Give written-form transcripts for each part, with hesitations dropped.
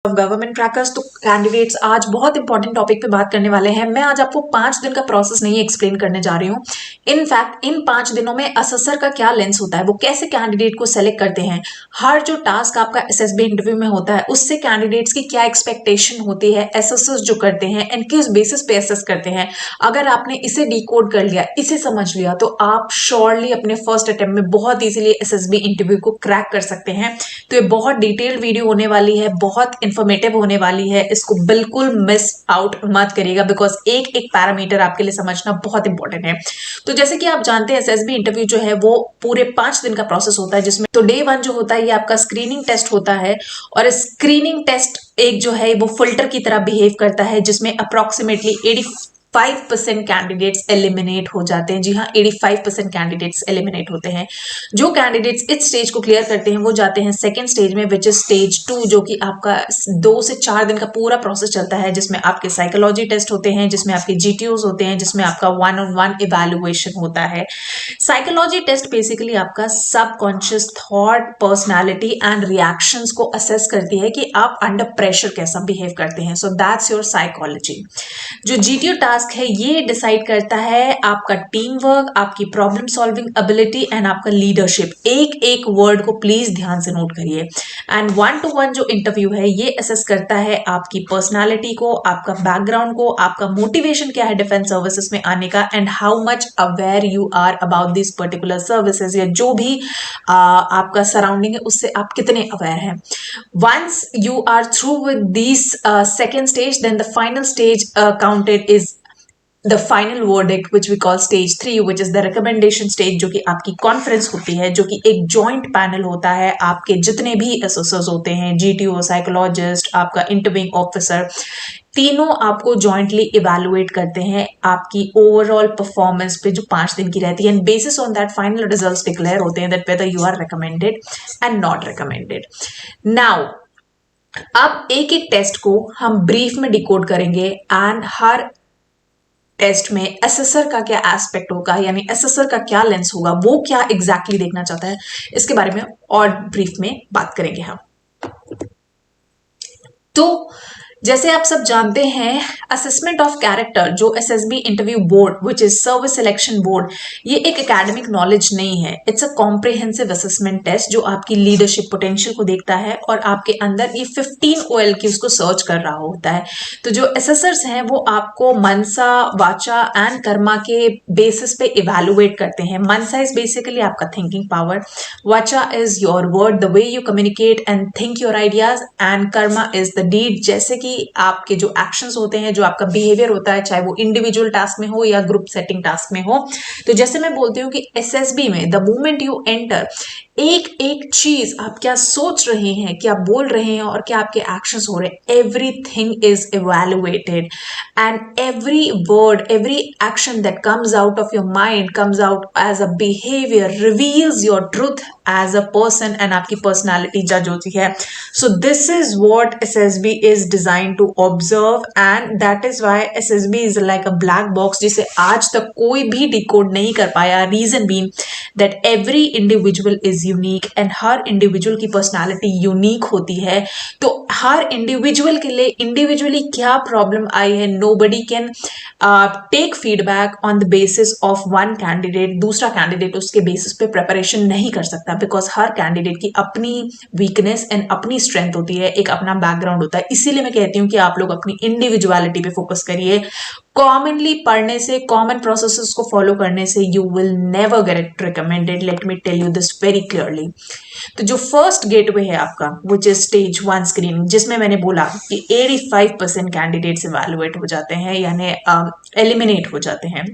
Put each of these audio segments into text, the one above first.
Government crackers. तो candidates आज बहुत इंपॉर्टेंट टॉपिक पे बात करने वाले हैं। मैं आज आपको 5 दिन का प्रोसेस नहीं एक्सप्लेन करने जा रही हूँ। इनफैक्ट इन 5 दिनों में असेसर का क्या लेंस होता है, वो कैसे कैंडिडेट को सेलेक्ट करते हैं, हर जो टास्क आपका एसएसबी इंटरव्यू में होता है उससे कैंडिडेट्स की क्या एक्सपेक्टेशन होती है, एसेसर्स जो करते हैं एंड किस बेसिस पे एसेस करते हैं। अगर आपने इसे डिकोड कर लिया, इसे समझ लिया, तो आप श्योरली अपने फर्स्ट अटेम्प्ट में बहुत इजीली एसएसबी इंटरव्यू को क्रैक कर सकते हैं। तो ये बहुत डिटेल्ड वीडियो होने वाली है, बहुत इंफॉर्मेटिव होने वाली है, इसको बिल्कुल मिस आउट मत करिएगा बिकॉज एक एक पैरामीटर आपके लिए समझना बहुत इंपॉर्टेंट है। तो जैसे कि आप जानते हैं एसएसबी इंटरव्यू जो है वो पूरे 5 दिन का प्रोसेस होता है, जिसमें तो डे 1 जो होता है ये आपका स्क्रीनिंग टेस्ट होता है। और स्क्रीनिंग टेस्ट एक जो है वो फिल्टर की तरह बिहेव करता है, जिसमें अप्रोक्सीमेटली 85% कैंडिडेट्स एलिमिनेट हो जाते हैं। जी हाँ, 85% कैंडिडेट्स एलिमिनेट होते हैं। जो कैंडिडेट्स इस स्टेज को क्लियर करते हैं वो जाते हैं सेकेंड स्टेज में, विच इज स्टेज 2, जो कि आपका 2 से 4 दिन का पूरा प्रोसेस चलता है, जिसमें आपके साइकोलॉजी टेस्ट होते हैं, जिसमें आपके जीटीओज होते हैं, जिसमें आपका 1-on-1 इवैल्यूएशन होता है। साइकोलॉजी टेस्ट बेसिकली आपका subconscious thought, personality and reactions को असेस करती है कि आप अंडर प्रेशर कैसा बिहेव करते हैं। So that's your psychology. जो जीटीओ टास्क है ये डिसाइड करता है आपका टीम वर्क, आपकी प्रॉब्लम सॉल्विंग एबिलिटी एंड आपका लीडरशिप। एक एक वर्ड को प्लीज ध्यान से नोट करिए। एंड 1-to-1 जो इंटरव्यू है ये असेस करता है आपकी पर्सनालिटी को, आपका बैकग्राउंड को, आपका मोटिवेशन क्या है डिफेंस सर्विसेज में आने का, and how much aware you are about this particular services, या जो भी आपका सराउंडिंग है उससे आप कितने अवेयर हैं। Once you are through with this second stage, then the final stage counted is the final verdict which we call stage 3, which is the recommendation stage, जो कि आपकी कॉन्फ्रेंस होती है, जो कि एक जॉइंट पैनल होता है। आपके जितने भी एसोसर्स होते हैं, जीटीओ, साइकोलॉजिस्ट, आपका इंटरव्यूइंग ऑफिसर, तीनों आपको जॉइंटली इवैल्यूएट करते हैं आपकी ओवरऑल परफॉर्मेंस पे जो 5 दिन की रहती है, and basis on that final results declare होते हैं that whether you are recommended and not recommended. Now अब एक एक टेस्ट को हम ब्रीफ में डिकोड करेंगे एंड हर टेस्ट में एसेसर का क्या एस्पेक्ट होगा, यानी एसेसर का क्या लेंस होगा, वो क्या एग्जैक्टली देखना चाहता है, इसके बारे में और ब्रीफ में बात करेंगे हम। तो जैसे आप सब जानते हैं, असेसमेंट ऑफ कैरेक्टर जो SSB interview board which is service selection board, ये एक एकेडमिक नॉलेज नहीं है। It's a comprehensive assessment test जो आपकी लीडरशिप पोटेंशियल को देखता है और आपके अंदर ये 15 OL की उसको सर्च कर रहा होता है। तो जो एसेसर्स हैं वो आपको मनसा, वाचा एंड कर्मा के बेसिस पे इवेलुएट करते हैं। मनसा इज बेसिकली आपका थिंकिंग पावर, वाचा is your word, the way you communicate and think your ideas, and कर्मा इज द डीड, जैसे कि आपके जो एक्शंस होते हैं, जो आपका बिहेवियर होता है, चाहे वो इंडिविजुअल टास्क में हो या ग्रुप सेटिंग टास्क में हो। तो जैसे मैं बोलती हूँ कि एसएसबी में द मोमेंट यू एंटर, एक एक चीज आप क्या सोच रहे हैं, क्या बोल रहे हैं और क्या आपके एक्शंस हो रहे हैं, everything is evaluated and every word, every action that comes out of your mind comes out as a behaviour, reveals your truth as a person and आपकी पर्सनैलिटी जज होती है। So this is what SSB is design to observe and that is why SSB is like a black box, जिसे आज तक कोई भी decode नहीं कर पाया। Reason being that every individual is unique and her individual की पर्सनैलिटी यूनिक होती है। तो हर इंडिविजुअल के लिए इंडिविजुअली क्या प्रॉब्लम आई है, nobody can take feedback on the basis of one candidate. दूसरा कैंडिडेट उसके बेसिस पे प्रिपरेशन नहीं कर सकता, बिकॉज हर कैंडिडेट की अपनी वीकनेस एंड अपनी स्ट्रेंथ होती है, एक अपना बैकग्राउंड होता है। इसीलिए मैं कहती हूँ कि आप लोग अपनी इंडिविजुअलिटी पे फोकस करिए। कॉमनली पढ़ने से, कॉमन प्रोसेसेस को फॉलो करने से you will never get recommended, let me tell you this very clearly. तो जो फर्स्ट गेटवे है आपका विच इज स्टेज 1 स्क्रीनिंग, जिसमें मैंने बोला कि 85% कैंडिडेट्स इवैल्यूएट हो जाते हैं, यानी एलिमिनेट हो जाते हैं।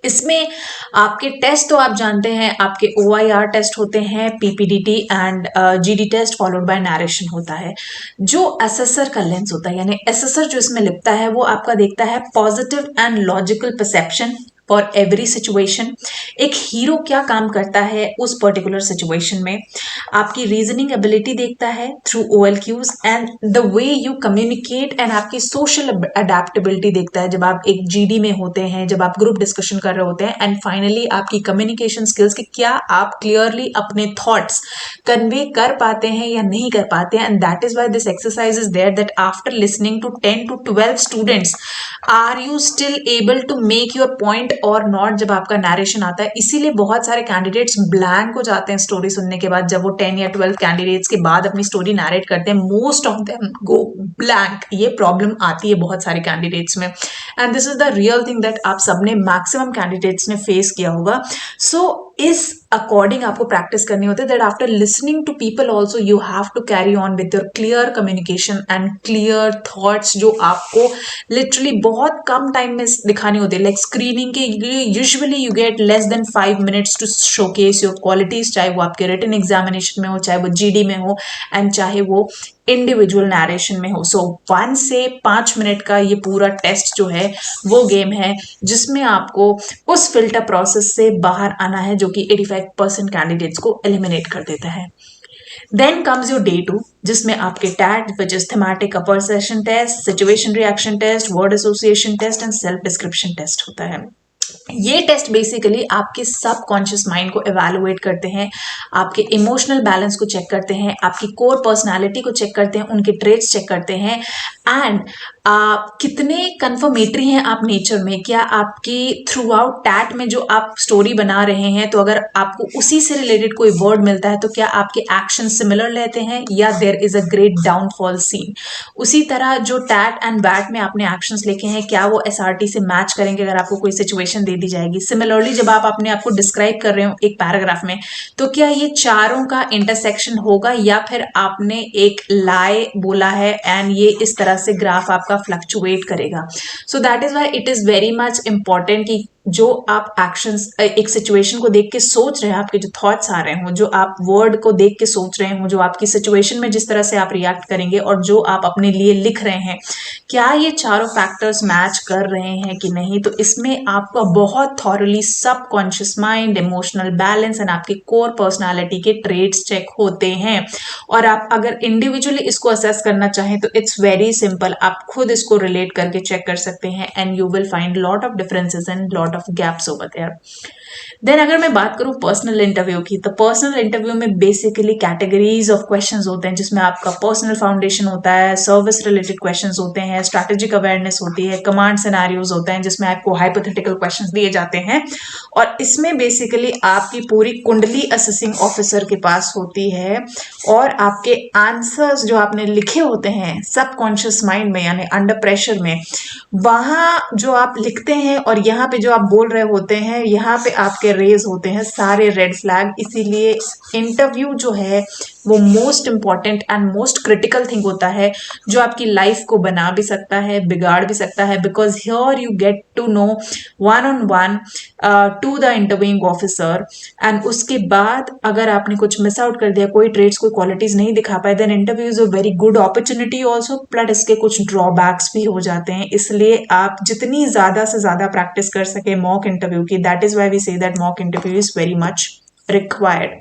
इसमें आपके टेस्ट तो आप जानते हैं, आपके OIR टेस्ट होते हैं, PPDT and GD test followed by narration होता है। जो असेसर का लेंस होता है, यानी असेसर जो इसमें लिखता है वो आपका देखता है positive and logical perception, for every situation. एक हीरो क्या काम करता है उस पर्टिकुलर सिचुएशन में, आपकी रीजनिंग एबिलिटी देखता है through OLQs and the way you communicate, and आपकी सोशल अडेप्टेबिलिटी देखता है जब आप एक GD में होते हैं, जब आप ग्रुप डिस्कशन कर रहे होते हैं, एंड फाइनली आपकी कम्युनिकेशन स्किल्स कि क्या आप क्लियरली अपने थॉट्स कन्वे कर पाते हैं या नहीं कर पाते हैं। And that is why this exercise is there that after listening to 10 to 12 students, are you still able to make your point और नॉट, जब आपका नरेशन आता है। इसीलिए बहुत सारे कैंडिडेट्स ब्लैंक हो जाते हैं स्टोरी सुनने के बाद। जब वो 10 या 12 कैंडिडेट्स के बाद अपनी स्टोरी नरेट करते हैं, most of them go blank. ये प्रॉब्लम आती है बहुत सारे कैंडिडेट्स में, and this is the real thing that आप सबने, मैक्सिमम कैंडिडेट्स ने फेस किया होगा। सो इस अकॉर्डिंग आपको प्रैक्टिस करनी होती है that after listening to people also you have to carry on with your clear communication and clear thoughts, जो आपको लिटरली बहुत कम टाइम में दिखानी होती है। लाइक स्क्रीनिंग के लिए usually you get less than 5 minutes to showcase your qualities, चाहे वो आपके रिटन एग्जामिनेशन में हो, चाहे वो GD में हो, एंड चाहे वो इंडिविजुअल नरेशन में हो। सो 1 से 5 मिनट का ये पूरा टेस्ट जो है वो गेम है जिसमें आपको उस फिल्टर प्रोसेस से बाहर आना है, जो कि 85% कैंडिडेट्स को एलिमिनेट कर देता है। देन कम्स योर Day 2, जिसमें आपके TAT which is thematic apperception test, situation reaction test, word association test and self description test होता है। ये टेस्ट बेसिकली आपके सबकॉन्शियस माइंड को एवेलुएट करते हैं, आपके इमोशनल बैलेंस को चेक करते हैं, आपकी कोर पर्सनालिटी को चेक करते हैं, उनके ट्रेट्स चेक करते हैं, एंड कितने कन्फर्मेटरी हैं आप नेचर में। क्या आपकी थ्रू आउट टैट में जो आप स्टोरी बना रहे हैं, तो अगर आपको उसी से रिलेटेड कोई वर्ड मिलता है तो क्या आपके एक्शन सिमिलर लेते हैं या there is a great downfall scene. उसी तरह जो टैट एंड बैट में आपने एक्शंस लिखे हैं, क्या वो SRT से मैच करेंगे अगर आपको कोई सिचुएशन दे दी जाएगी। सिमिलरली जब आप अपने आप को डिस्क्राइब कर रहे हो एक पैराग्राफ में, तो क्या ये चारों का इंटरसेक्शन होगा या फिर आपने एक लाई बोला है एंड ये इस तरह से ग्राफ आपका फ्लक्चुएट करेगा। So that is why it is very much important कि जो आप एक्शंस एक सिचुएशन को देख के सोच रहे हैं, आपके जो थॉट्स आ रहे हो, जो आप वर्ड को देख के सोच रहे हो, जो आपकी सिचुएशन में जिस तरह से आप रिएक्ट करेंगे और जो आप अपने लिए लिख रहे हैं, क्या ये चारों फैक्टर्स मैच कर रहे हैं कि नहीं। तो इसमें आपका बहुत thoroughly subconscious mind, emotional balance and आपके कोर पर्सनालिटी के ट्रेट्स चेक होते हैं। और आप अगर इंडिविजुअली इसको असेस करना चाहें तो इट्स वेरी सिंपल, आप खुद इसको रिलेट करके चेक कर सकते हैं and you will find lot of differences and lot of gaps over there. Then अगर मैं बात करूं पर्सनल इंटरव्यू की, तो पर्सनल इंटरव्यू में बेसिकली कैटेगरीज ऑफ क्वेश्चंस होते हैं, जिसमें आपका पर्सनल फाउंडेशन होता है, सर्विस रिलेटेड क्वेश्चंस होते हैं, स्ट्रैटेजिक अवेयरनेस होती है, कमांड सिनेरियोज होते हैं जिसमें आपको हाइपोथेटिकल क्वेश्चंस दिए जाते हैं। और इसमें बेसिकली आपकी पूरी कुंडली असेसिंग ऑफिसर के पास होती है और आपके आंसर्स जो आपने लिखे होते हैं सबकॉन्शियस माइंड में, यानी अंडर प्रेशर में, वहां जो आप लिखते हैं और यहाँ पे जो आप बोल रहे होते हैं, यहाँ पे आपके रेज होते हैं सारे रेड फ्लैग। इसीलिए इंटरव्यू जो है वो most important and most critical thing होता है, जो आपकी लाइफ को बना भी सकता है, बिगाड़ भी सकता है, because here you get to know one on one to the interviewing officer. And उसके बाद अगर आपने कुछ मिस आउट कर दिया, कोई ट्रेड्स, कोई क्वालिटीज नहीं दिखा पाए, then interview is a very good opportunity also, plus इसके कुछ ड्रॉबैक्स भी हो जाते हैं। इसलिए आप जितनी ज्यादा से ज्यादा प्रैक्टिस कर सके मॉक इंटरव्यू की, that is why we say that mock interview is very much required.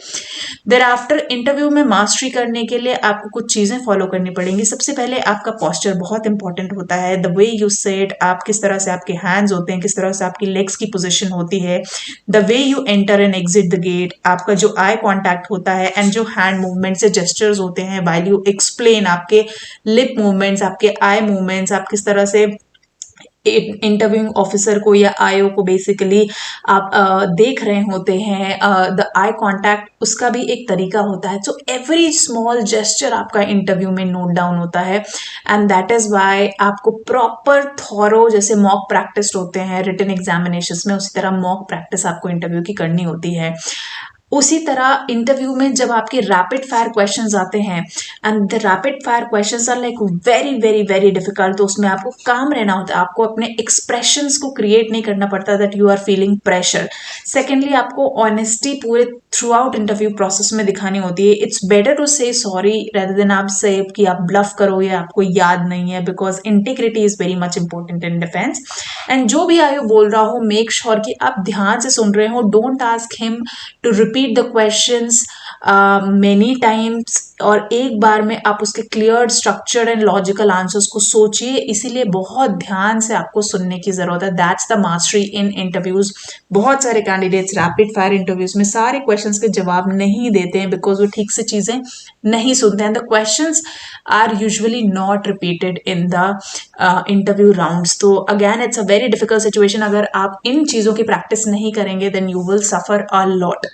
Thereafter interview में मास्टरी करने के लिए आपको कुछ चीजें फॉलो करनी पड़ेंगी। सबसे पहले आपका पोस्चर बहुत इंपॉर्टेंट होता है, द वे यू सेट, आप किस तरह से आपके हैंड्स होते हैं, किस तरह से आपकी लेग्स की पोजीशन होती है, the way you enter and exit the gate, आपका जो आई कॉन्टैक्ट होता है एंड जो हैंड मूवमेंट से जेस्चर्स होते हैं व्हाइल यू एक्सप्लेन, आपके लिप मूवमेंट्स, आपके आई मूवमेंट्स, आप किस तरह से इंटरव्यूइंग ऑफिसर को या आईओ को बेसिकली आप देख रहे होते हैं, द आई कांटेक्ट, उसका भी एक तरीका होता है। सो एवरी स्मॉल जेस्चर आपका इंटरव्यू में नोट डाउन होता है एंड दैट इज व्हाई आपको प्रॉपर थॉरो, जैसे मॉक प्रैक्टिस होते हैं रिटन एग्जामिनेशंस में, उसी तरह मॉक प्रैक्टिस आपको इंटरव्यू की करनी होती है। उसी तरह इंटरव्यू में जब आपके रैपिड फायर क्वेश्चंस आते हैं and the rapid fire questions are like very very very difficult, तो उसमें आपको काम रहना होता है, आपको अपने एक्सप्रेशंस को क्रिएट नहीं करना पड़ता that you are feeling pressure. Secondly आपको ऑनेस्टी पूरे थ्रू आउट इंटरव्यू प्रोसेस में दिखानी होती है. It's better to say sorry rather than आप से कि आप ब्लफ करो या आपको याद नहीं है, because integrity is very much important in defence. And जो भी आयु बोल रहा हो, मेक श्योर कि आप ध्यान से सुन रहे हो. Don't ask him to repeat the questions many times, और एक बार में आप उसके clear structured and logical answers को सोचिए. इसीलिए बहुत ध्यान से आपको सुनने की जरूरत है. That's the mastery in interviews. बहुत सारे कैंडिडेट्स रैपिड फायर इंटरव्यूज में सारे क्वेश्चंस के जवाब नहीं देते हैं बिकॉज वो ठीक से चीजें नहीं सुनते हैं. The questions are usually not repeated in the interview rounds. तो again it's a very difficult situation. अगर आप इन चीजों की प्रैक्टिस नहीं करेंगे then you will suffer a lot.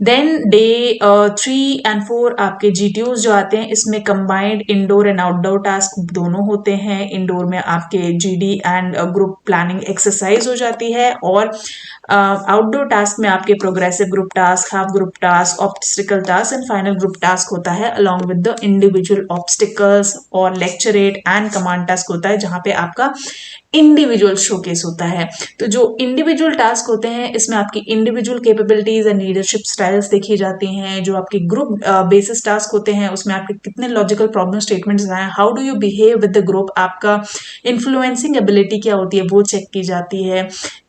Then day 3 and 4 आपके जीटीओज जो आते हैं, इसमें combined indoor and outdoor task दोनों होते हैं. इंडोर में आपके GD and group planning exercise हो जाती है, और आउटडोर टास्क में आपके progressive group task, half group task, obstacle task and final group task होता है, along with the individual obstacles और लेक्चरेट एंड कमांड टास्क होता है, जहां पे आपका इंडिविजुअल शोकेस होता है. तो जो इंडिविजुअल टास्क होते हैं, इसमें आपकी individual capabilities and leadership styles देखी जाती हैं. जो आपके ग्रुप बेसिस टास्क होते हैं, उसमें आपके कितने लॉजिकल प्रॉब्लम स्टेटमेंट्स आए, how do you behave with the group, आपका इन्फ्लुएंसिंग एबिलिटी क्या होती है, वो चेक की जाती है.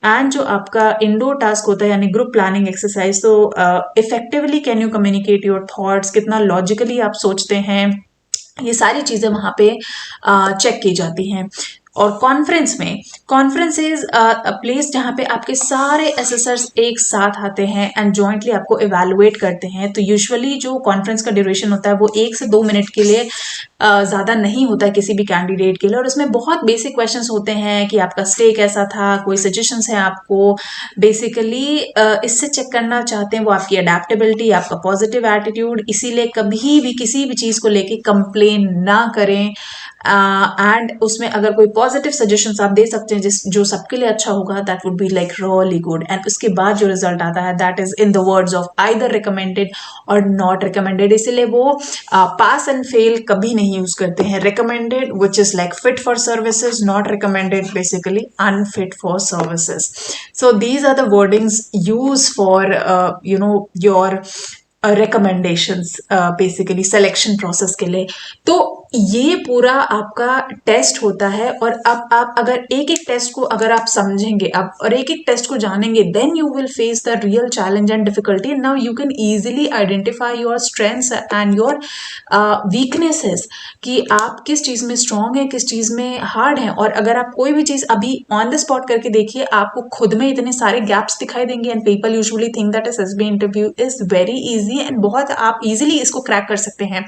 एंड जो आपका इंडोर टास्क होता है यानी ग्रुप प्लानिंग एक्सरसाइज, तो effectively can you communicate your thoughts, कितना लॉजिकली आप सोचते हैं, ये सारी चीजें वहां पे चेक की जाती हैं. और कॉन्फ्रेंस इज अ प्लेस जहाँ पे आपके सारे एसेसर्स एक साथ आते हैं एंड जॉइंटली आपको इवेलुएट करते हैं. तो यूजुअली जो कॉन्फ्रेंस का ड्यूरेशन होता है वो 1 से 2 मिनट के लिए ज़्यादा नहीं होता है किसी भी कैंडिडेट के लिए, और उसमें बहुत बेसिक क्वेश्चंस होते हैं कि आपका स्टे कैसा था, कोई सजेशंस हैं आपको. बेसिकली इससे चेक करना चाहते हैं वो आपकी अडेप्टेबिलिटी, आपका पॉजिटिव एटीट्यूड. इसीलिए कभी भी किसी भी चीज़ को लेके कंप्लेन ना करें. एंड उसमें अगर कोई पॉजिटिव सजेशंस आप दे सकते हैं जिस जो सबके लिए अच्छा होगा, that would be like really good. And उसके बाद जो रिजल्ट आता है that is in the words of either recommended और नॉट रिकमेंडेड. इसीलिए वो पास एंड फेल कभी नहीं यूज करते हैं. Recommended which is like fit for services, not recommended basically unfit for services. So these are the wordings use for your recommendations basically selection process के लिए. तो ये पूरा आपका टेस्ट होता है, और अब आप अगर एक एक टेस्ट को अगर आप समझेंगे अब और एक एक टेस्ट को जानेंगे, then you will face the real challenge and difficulty. Now you can easily identify your strengths and your weaknesses, कि आप किस चीज़ में स्ट्रांग है, किस चीज़ में हार्ड है. और अगर आप कोई भी चीज़ अभी ऑन द स्पॉट करके देखिए, आपको खुद में इतने सारे गैप्स दिखाई देंगे. And people usually think that SSB interview is very easy and बहुत आप इजीली इसको क्रैक कर सकते हैं.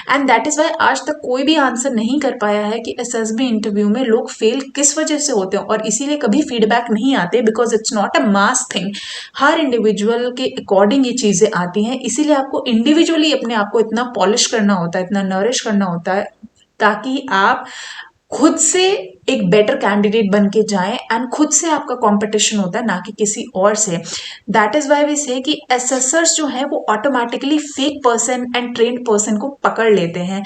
एंड दैट इज वाई आज तक कोई भी आंसर नहीं कर पाया है कि एसएसबी इंटरव्यू में लोग फेल किस वजह से होते हैं, और इसीलिए कभी फीडबैक नहीं आते, because it's not a mass thing. Her individual के अकॉर्डिंग ये चीज़ें आती हैं. इसीलिए आपको इंडिविजुअली अपने आप को इतना पॉलिश करना होता है, इतना नरिश करना होता है, ताकि आप खुद से एक बेटर कैंडिडेट बन के जाएं. एंड खुद से आपका कंपटीशन होता है, ना कि किसी और से. दैट इज वाई वी से कि एसेसर्स जो है वो automatically fake person and trained person को पकड़ लेते हैं.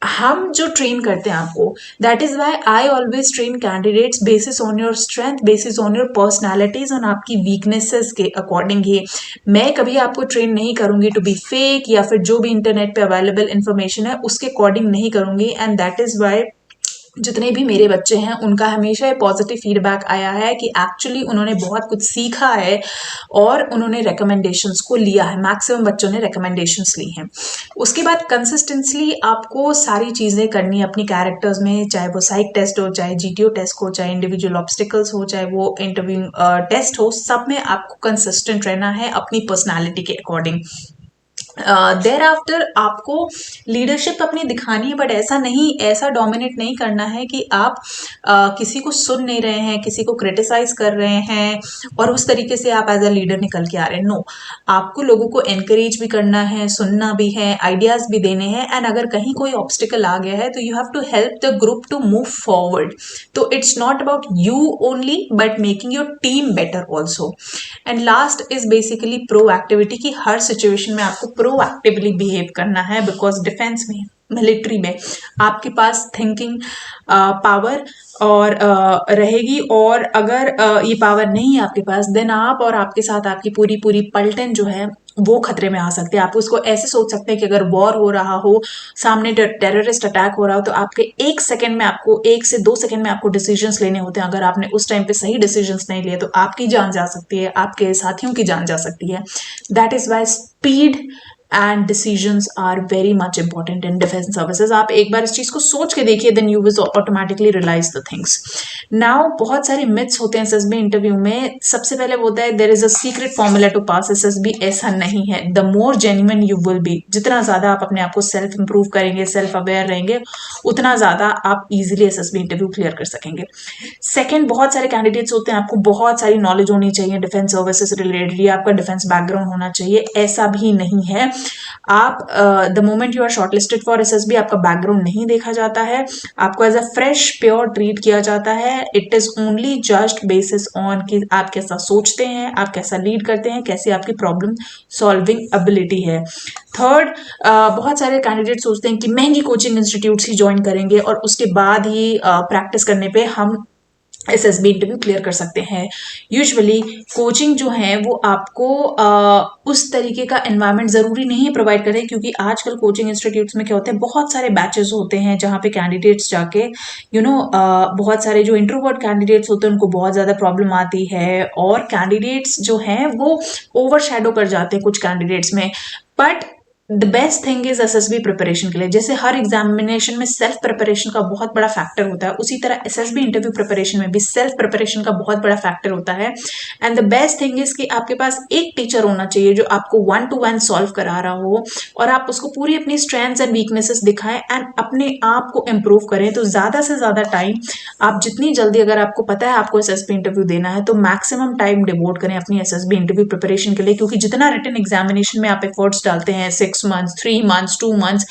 हम जो ट्रेन करते हैं आपको, that is why I always train candidates basis on your strength, basis on your personalities, on आपकी वीकनेसेस के अकॉर्डिंग ही. मैं कभी आपको ट्रेन नहीं करूंगी टू बी फेक, या फिर जो भी इंटरनेट पे अवेलेबल इंफॉर्मेशन है उसके अकॉर्डिंग नहीं करूंगी. एंड दैट इज वाई जितने भी मेरे बच्चे हैं उनका हमेशा ये पॉजिटिव फीडबैक आया है कि एक्चुअली उन्होंने बहुत कुछ सीखा है और उन्होंने रिकमेंडेशंस को लिया है. मैक्सिमम बच्चों ने रिकमेंडेशंस ली हैं. उसके बाद कंसिस्टेंटली आपको सारी चीज़ें करनी है अपनी कैरेक्टर्स में, चाहे वो साइक टेस्ट हो, चाहे जीटीओ टेस्ट हो, चाहे इंडिविजुअल ऑब्स्टिकल्स हो, चाहे वो इंटरव्यू टेस्ट हो, सब में आपको कंसिस्टेंट रहना है अपनी पर्सनैलिटी के अकॉर्डिंग. देयर आफ्टर आपको लीडरशिप अपनी दिखानी है, बट ऐसा डोमिनेट नहीं करना है कि आप किसी को सुन नहीं रहे हैं, किसी को क्रिटिसाइज कर रहे हैं और उस तरीके से आप एज अ लीडर निकल के आ रहे हैं. नो, आपको लोगों को एनकरेज भी करना है, सुनना भी है, आइडियाज भी देने हैं. एंड अगर कहीं कोई ऑब्स्टिकल आ गया है तो you have to help the group to move forward. तो it's not about you only but making your team better also. And last is basically proactivity, की हर सिचुएशन में आपको प्रोएक्टिवली बिहेव करना है, बिकॉज डिफेंस में, military में आपके पास थिंकिंग पावर और रहेगी. और अगर ये पावर नहीं है आपके पास, देन आप और आपके साथ आपकी पूरी पूरी पलटन जो है वो खतरे में आ सकते हैं। आप उसको ऐसे सोच सकते हैं कि अगर वॉर हो रहा हो, सामने टेररिस्ट अटैक हो रहा हो, तो आपके 1 सेकंड में, आपको 1 से 2 सेकंड में आपको डिसीजंस लेने होते हैं। अगर आपने उस टाइम पे सही डिसीजंस नहीं लिए तो आपकी जान जा सकती है, आपके साथियों की जान जा सकती है। That is why speed and decisions are very much important in defence services. आप एक बार इस चीज को सोच के देखिए, then you will automatically realise the things. Now बहुत सारे मिथ्स होते हैं एसएसबी इंटरव्यू में। सबसे पहले होता है there is a secret formula to pass SSB. ऐसा नहीं है। The more genuine you will be, जितना ज्यादा आप अपने आप को सेल्फ इंप्रूव करेंगे, सेल्फ अवेयर रहेंगे, उतना ज्यादा आप इजिली एसएसबी इंटरव्यू क्लियर कर सकेंगे। सेकंड, बहुत सारे कैंडिडेट्स होते हैं, आपको बहुत सारी नॉलेज होनी चाहिए डिफेंस सर्विसेज रिलेटेड, आपका डिफेंस बैकग्राउंड होना चाहिए। ऐसा भी नहीं है। आप the moment you are shortlisted for SSB, आपका बैकग्राउंड नहीं देखा जाता है, आपको as a fresh pure treat किया जाता है। It is only just basis on कि आप कैसा सोचते हैं, आप कैसा लीड करते हैं, कैसी आपकी प्रॉब्लम सॉल्विंग एबिलिटी है। थर्ड, बहुत सारे कैंडिडेट सोचते हैं कि महंगी कोचिंग इंस्टीट्यूट ही ज्वाइन करेंगे और उसके बाद ही प्रैक्टिस करने पे हम एसएसबी इंटरव्यू क्लियर कर सकते हैं। यूजुअली कोचिंग जो है वो आपको उस तरीके का एनवायरनमेंट जरूरी नहीं प्रोवाइड करे, क्योंकि आजकल कोचिंग इंस्टीट्यूट्स में क्या होते हैं, बहुत सारे बैचेस होते हैं जहाँ पे कैंडिडेट्स जाके बहुत सारे जो इंट्रोवर्ट कैंडिडेट्स होते हैं उनको बहुत ज़्यादा प्रॉब्लम आती है, और कैंडिडेट्स जो हैं वो ओवर शैडो कर जाते हैं कुछ कैंडिडेट्स में। But the best thing is SSB preparation के लिए, जैसे हर एग्जामिनेशन में सेल्फ प्रिपरेशन का बहुत बड़ा फैक्टर होता है, उसी तरह एसएसबी इंटरव्यू प्रिपरेशन में भी सेल्फ प्रिपरेशन का बहुत बड़ा फैक्टर होता है। And the best thing is कि आपके पास एक टीचर होना चाहिए जो आपको 1-to-1 सॉल्व करा रहा हो, और आप उसको पूरी अपनी स्ट्रेंथ्स एंड वीकनेसेस दिखाएं एंड अपने आप को इम्प्रूव करें। तो ज्यादा से ज्यादा टाइम आप जितनी जल्दी, अगर आपको पता है आपको एसएसबी इंटरव्यू देना है, तो मैक्सिमम टाइम डिवोट करें अपनी एसएसबी इंटरव्यू प्रिपरेशन के लिए, क्योंकि जितना रिटन एग्जामिनेशन में आप एफर्ट्स डालते हैं 6 मंथ्स, 3 मंथ्स, 2 मंथ्स,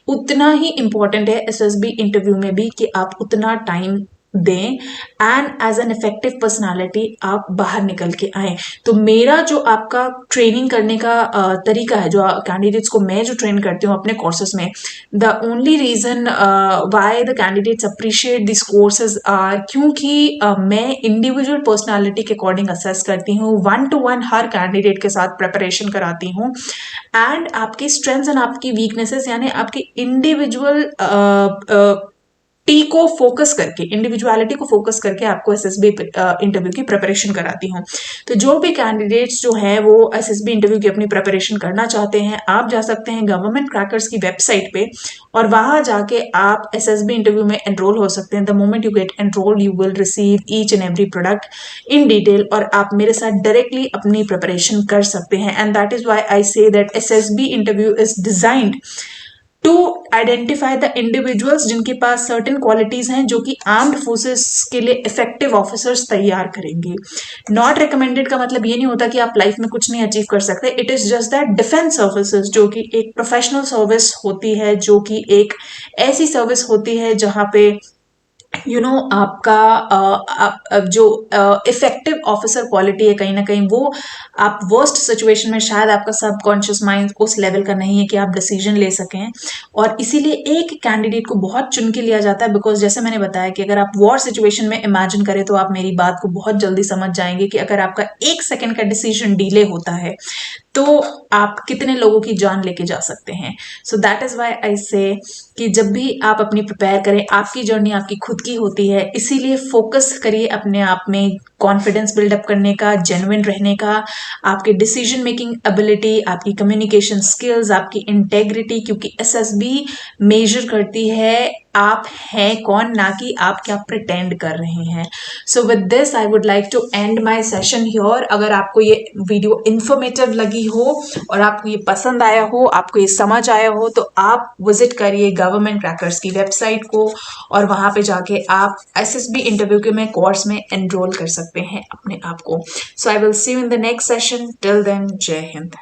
उतना ही इंपॉर्टेंट है एसएसबी इंटरव्यू में भी कि आप उतना टाइम दें and as an effective personality आप बाहर निकल के आए। तो मेरा जो आपका ट्रेनिंग करने का तरीका है, जो कैंडिडेट्स को मैं जो ट्रेन करती हूँ अपने कोर्सेज में, the only reason why the candidates appreciate this courses are क्योंकि मैं इंडिविजुअल पर्सनालिटी के अकॉर्डिंग असेस करती हूँ, 1-to-1 हर कैंडिडेट के साथ प्रिपरेशन कराती हूँ, एंड आपकी स्ट्रेंथ्स एंड आपकी वीकनेसेस, यानी आपकी इंडिविजुअल टी को फोकस करके, इंडिविजुअलिटी को फोकस करके आपको एसएसबी इंटरव्यू की प्रिपरेशन कराती हूँ। तो जो भी कैंडिडेट्स जो है वो एसएसबी इंटरव्यू की अपनी प्रिपरेशन करना चाहते हैं, आप जा सकते हैं गवर्नमेंट क्रैकर्स की वेबसाइट पे, और वहां जाके आप एसएसबी इंटरव्यू में एनरोल हो सकते हैं। The moment you get enrol you will receive each and every product in detail, और आप मेरे साथ डायरेक्टली अपनी प्रिपरेशन कर सकते हैं। And that is why I say that SSB interview is designed to identify the individuals जिनके पास सर्टेन क्वालिटीज हैं जो कि आर्म्ड फोर्सेस के लिए इफेक्टिव ऑफिसर्स तैयार करेंगे। नॉट रिकमेंडेड का मतलब ये नहीं होता कि आप लाइफ में कुछ नहीं अचीव कर सकते। It is just that defence services जो कि एक प्रोफेशनल सर्विस होती है, जो कि एक ऐसी सर्विस होती है जहां पे आपका जो इफेक्टिव ऑफिसर क्वालिटी है, कहीं ना कहीं वो आप वर्स्ट सिचुएशन में शायद आपका सबकॉन्शियस माइंड उस लेवल का नहीं है कि आप डिसीजन ले सकें, और इसीलिए एक कैंडिडेट को बहुत चुन के लिया जाता है। बिकॉज जैसे मैंने बताया कि अगर आप वॉर सिचुएशन में इमेजिन करें तो आप मेरी बात को बहुत जल्दी समझ जाएंगे कि अगर आपका 1 सेकंड का डिसीजन डिले होता है तो आप कितने लोगों की जान लेके जा सकते हैं। So that is why I से कि जब भी आप अपनी प्रिपेयर करें, आपकी जर्नी आपकी खुद की होती है, इसीलिए फोकस करिए अपने आप में, कॉन्फिडेंस बिल्डअप करने का, जेन्युइन रहने का, आपके डिसीजन मेकिंग एबिलिटी, आपकी कम्युनिकेशन स्किल्स, आपकी इंटेग्रिटी, क्योंकि एसएसबी मेजर करती है आप हैं कौन, ना कि आप क्या प्रिटेंड कर रहे हैं। So with this I would like to end my session here. अगर आपको ये वीडियो इंफॉर्मेटिव लगी हो और आपको ये पसंद आया हो, आपको ये समझ आया हो, तो आप विजिट करिए गवर्नमेंट क्रैकर्स की वेबसाइट को, और वहां पे जाके आप एसएसबी इंटरव्यू के में कोर्स में एनरोल कर सकते हैं अपने आप को। So I will see you in the next session. Till then, जय हिंद।